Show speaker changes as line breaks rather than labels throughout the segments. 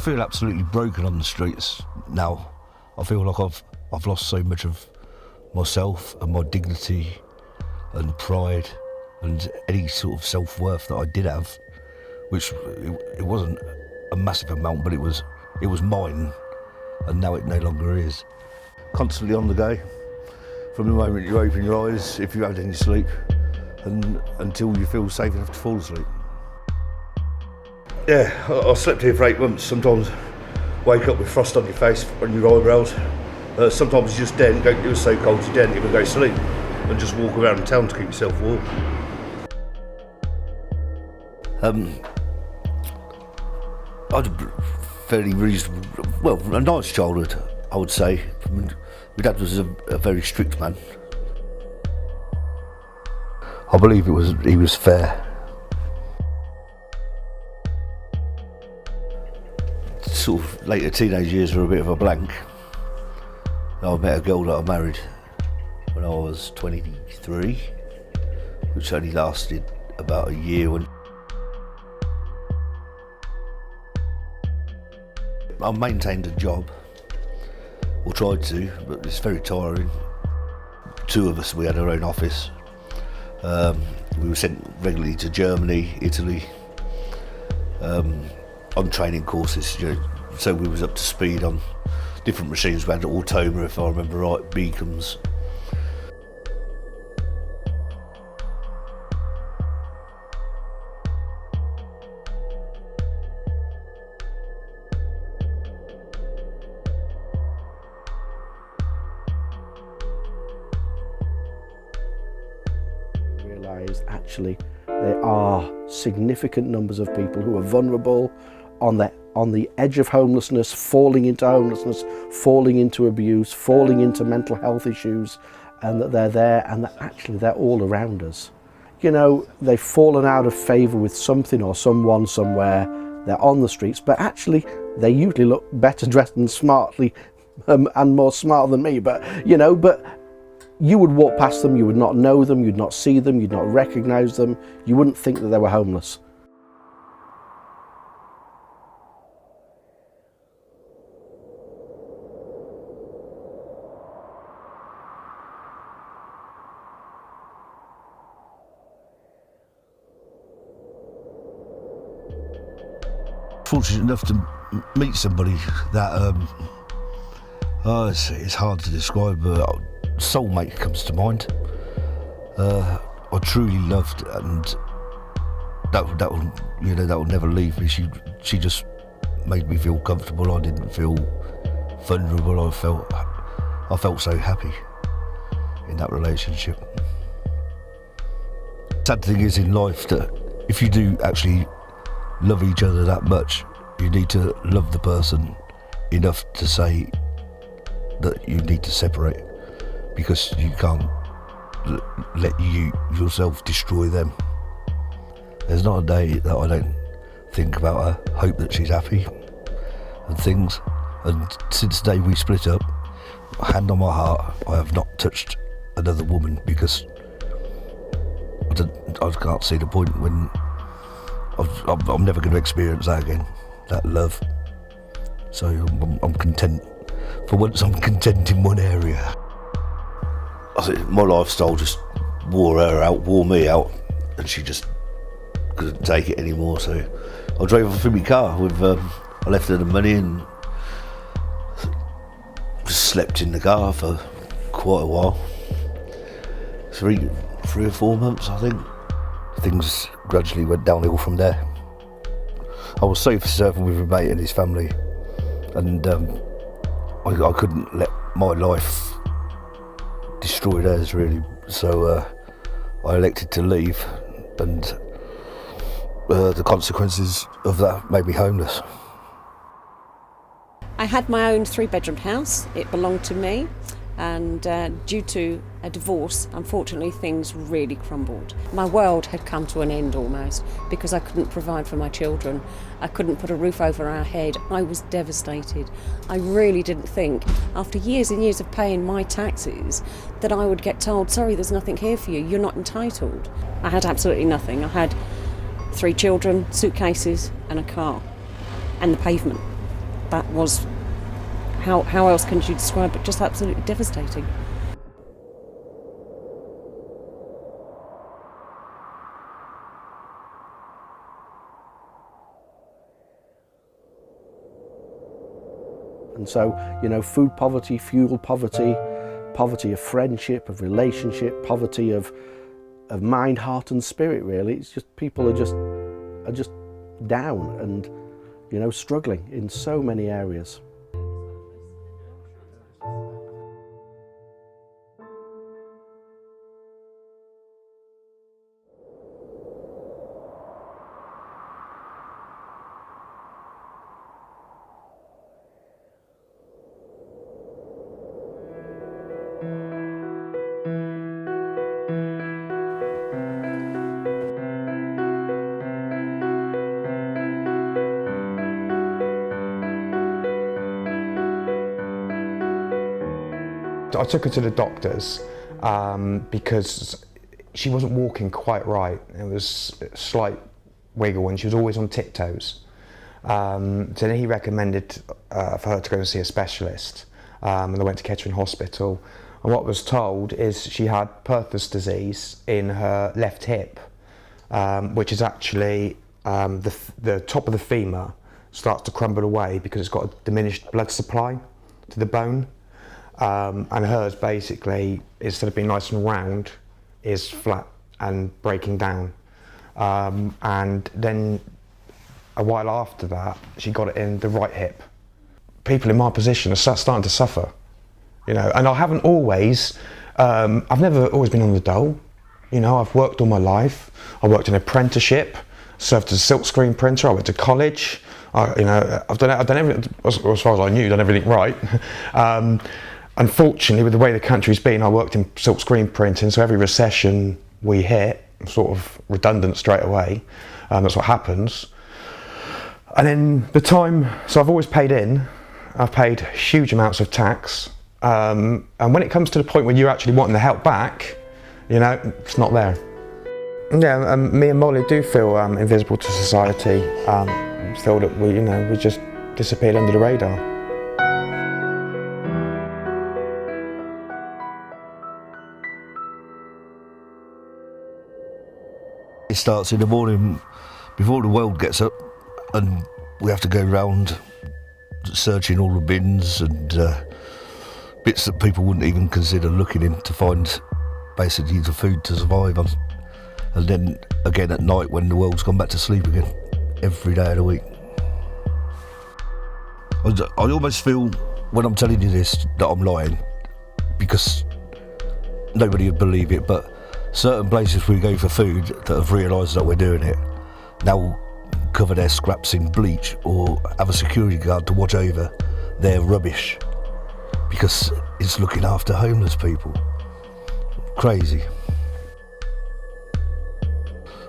feel absolutely broken on the streets now. I feel like I've lost so much of myself and my dignity and pride and any sort of self-worth that I did have, which it wasn't a massive amount, but it was mine, and now it no longer is. Constantly on the go, from the moment you open your eyes, if you had any sleep, and until you feel safe enough to fall asleep. Yeah, I slept here for 8 months. Sometimes wake up with frost on your face, on your eyebrows. Sometimes you just daren't go, it was so cold you daren't even go to sleep and just walk around town to keep yourself warm. I had a fairly reasonable, well, a nice childhood, I would say. My dad was a very strict man. I believe he was fair. Sort of later teenage years were a bit of a blank. I met a girl that I married when I was 23, which only lasted about a year. I maintained a job, or tried to, but it's very tiring. 2 of us, we had our own office. We were sent regularly to Germany, Italy, on training courses, so we was up to speed on different machines. We had Automa, if I remember right, Beacons.
Realise actually there are significant numbers of people who are vulnerable, on the edge of homelessness, falling into homelessness, falling into abuse, falling into mental health issues, and that they're there and that actually they're all around us. You know, they've fallen out of favour with something or someone somewhere, they're on the streets, but actually they usually look better dressed and smartly and more smart than me, but you would walk past them, you would not know them, you'd not see them, you'd not recognise them, you wouldn't think that they were homeless.
Fortunate enough to meet somebody that, it's hard to describe, but soulmate comes to mind. I truly loved, and that will never leave me. She just made me feel comfortable. I didn't feel vulnerable. I felt so happy in that relationship. Sad thing is in life that if you do actually love each other that much, you need to love the person enough to say that you need to separate, because you can't let yourself destroy them. There's not a day that I don't think about her, hope that she's happy and things. And since the day we split up, hand on my heart, I have not touched another woman, because I can't see the point when I'm never going to experience that again, that love. So I'm content. For once, I'm content in one area. I think my lifestyle just wore me out, and she just couldn't take it anymore. So I drove off in my car with, I left her the money and just slept in the car for quite a while. 3 or 4 months, I think. Things gradually went downhill from there. I was so serving with my mate and his family, and I couldn't let my life destroy theirs, really. So I elected to leave, and the consequences of that made me homeless.
I had my own 3-bedroom house. It belonged to me, and due to a divorce, unfortunately things really crumbled. My world had come to an end almost, because I couldn't provide for my children. I couldn't put a roof over our head. I was devastated. I really didn't think, after years and years of paying my taxes, that I would get told, sorry, there's nothing here for you, you're not entitled. I had absolutely nothing. I had 3 children, suitcases and a car, and the pavement. that was, how else can you describe it, just absolutely devastating.
And so, you know, food poverty, fuel poverty, poverty of friendship, of relationship, poverty of mind, heart and spirit, really. It's just, people are just down and, you know, struggling in so many areas.
I took her to the doctors because she wasn't walking quite right. There was a slight wiggle and she was always on tiptoes. So then he recommended for her to go and see a specialist, and I went to Kettering Hospital. And what was told is she had Perthes disease in her left hip, which is actually the top of the femur starts to crumble away because it's got a diminished blood supply to the bone. And hers basically, instead of being nice and round, is flat and breaking down. And then a while after that, she got it in the right hip. People in my position are starting to suffer, you know, and I haven't always, I've never always been on the dole. You know, I've worked all my life. I worked in an apprenticeship, served as a silkscreen printer, I went to college. You know, I've done everything, as far as I knew, done everything right. Unfortunately, with the way the country's been, I worked in silkscreen printing, so every recession we hit, I'm sort of redundant straight away. That's what happens. And then the time, so I've always paid in. I've paid huge amounts of tax. And when it comes to the point where you're actually wanting the help back, you know, it's not there. Yeah, me and Molly do feel invisible to society. Feel that we just disappeared under the radar.
It starts in the morning before the world gets up, and we have to go round searching all the bins and bits that people wouldn't even consider looking in to find basically the food to survive on. And then again at night when the world's gone back to sleep again, every day of the week. I almost feel when I'm telling you this that I'm lying, because nobody would believe it, but certain places we go for food that have realised that we're doing it now cover their scraps in bleach or have a security guard to watch over their rubbish because it's looking after homeless people. Crazy.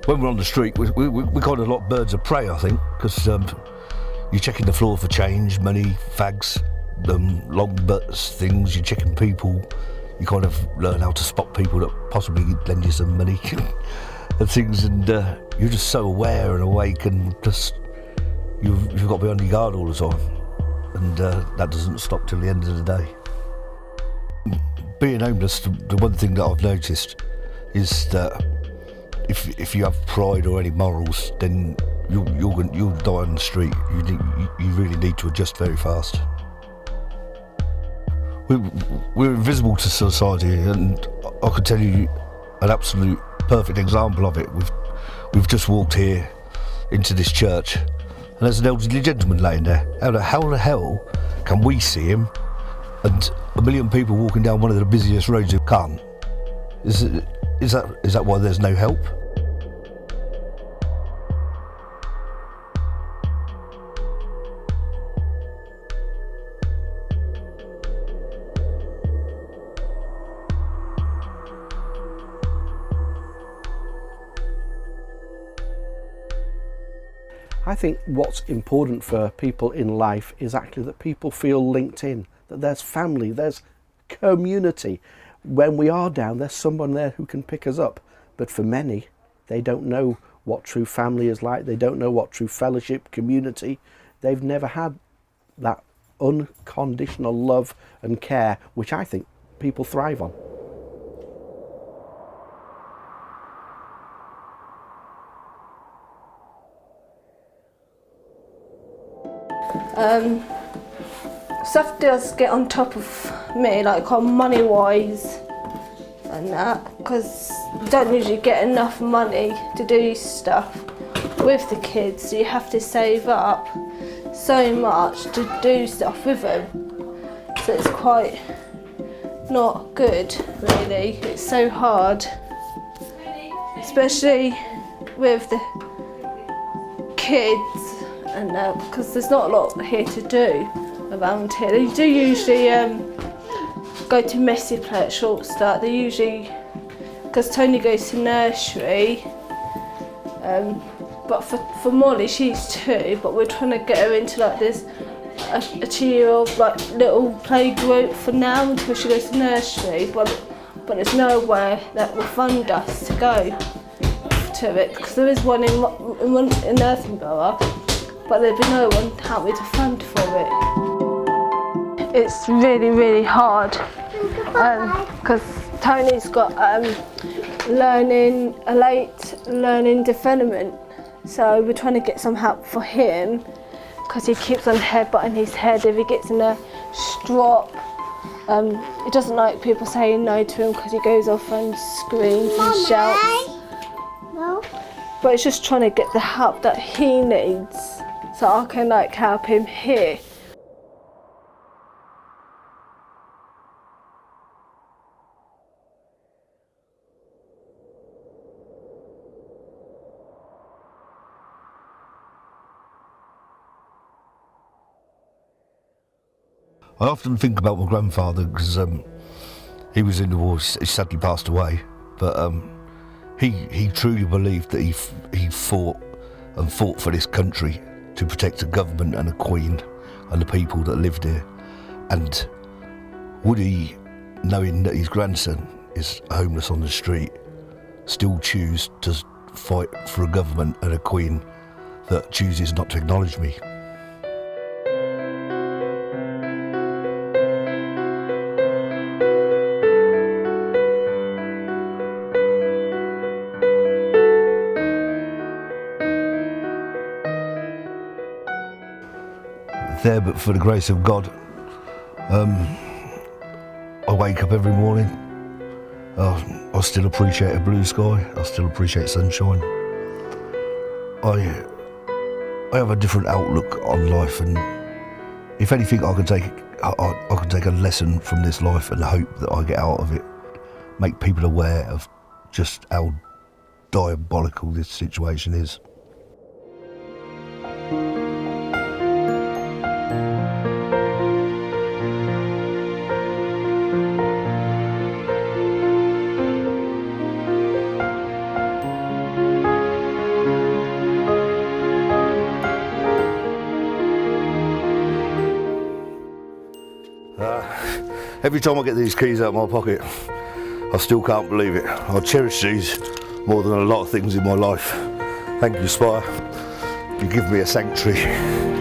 When we're on the street, we kind of like birds of prey, I think, because you're checking the floor for change, money, fags, long butts, things, you're checking people. You kind of learn how to spot people that possibly lend you some money and things, and you're just so aware and awake, and just you've got to be on your guard all the time, and that doesn't stop till the end of the day. Being homeless, the one thing that I've noticed is that if you have pride or any morals, then you'll die on the street. You really need to adjust very fast. We're invisible to society, and I could tell you an absolute perfect example of it. We've just walked here into this church, and there's an elderly gentleman laying there. How the hell can we see him, and a million people walking down one of the busiest roads who can't? Is that why there's no help?
I think what's important for people in life is actually that people feel linked in, that there's family, there's community. When we are down, there's someone there who can pick us up. But for many, they don't know what true family is like. They don't know what true fellowship, community. They've never had that unconditional love and care, which I think people thrive on.
Stuff does get on top of me, like on money wise and that, because you don't usually get enough money to do stuff with the kids, so you have to save up so much to do stuff with them. So it's quite not good, really. It's so hard, especially with the kids and because there's not a lot here to do around here. They do usually go to Messy Play at Short Start. They usually, because Tony goes to nursery, but for Molly, she's 2, but we're trying to get her into like this a 2-year-old like little play group for now until she goes to nursery, but there's nowhere that will fund us to go to it, because there is one in Earthenborough, but there'd be no one out there to fund for it. It's really, really hard because Tony's got a late learning development, so we're trying to get some help for him because he keeps on headbutting his head if he gets in a strop. He doesn't like people saying no to him because he goes off and screams and shouts. No. But it's just trying to get the help that he needs so I can like help him here.
I often think about my grandfather because he was in the war. He sadly passed away, but he truly believed that he fought for this country to protect the government and the Queen and the people that lived here. And would he, knowing that his grandson is homeless on the street, still choose to fight for a government and a Queen that chooses not to acknowledge me? There, but for the grace of God, I wake up every morning. I still appreciate a blue sky. I still appreciate sunshine. I have a different outlook on life, and if anything, I can take a lesson from this life and hope that I get out of it. Make people aware of just how diabolical this situation is. Every time I get these keys out of my pocket, I still can't believe it. I cherish these more than a lot of things in my life. Thank you, Spire. You give me a sanctuary.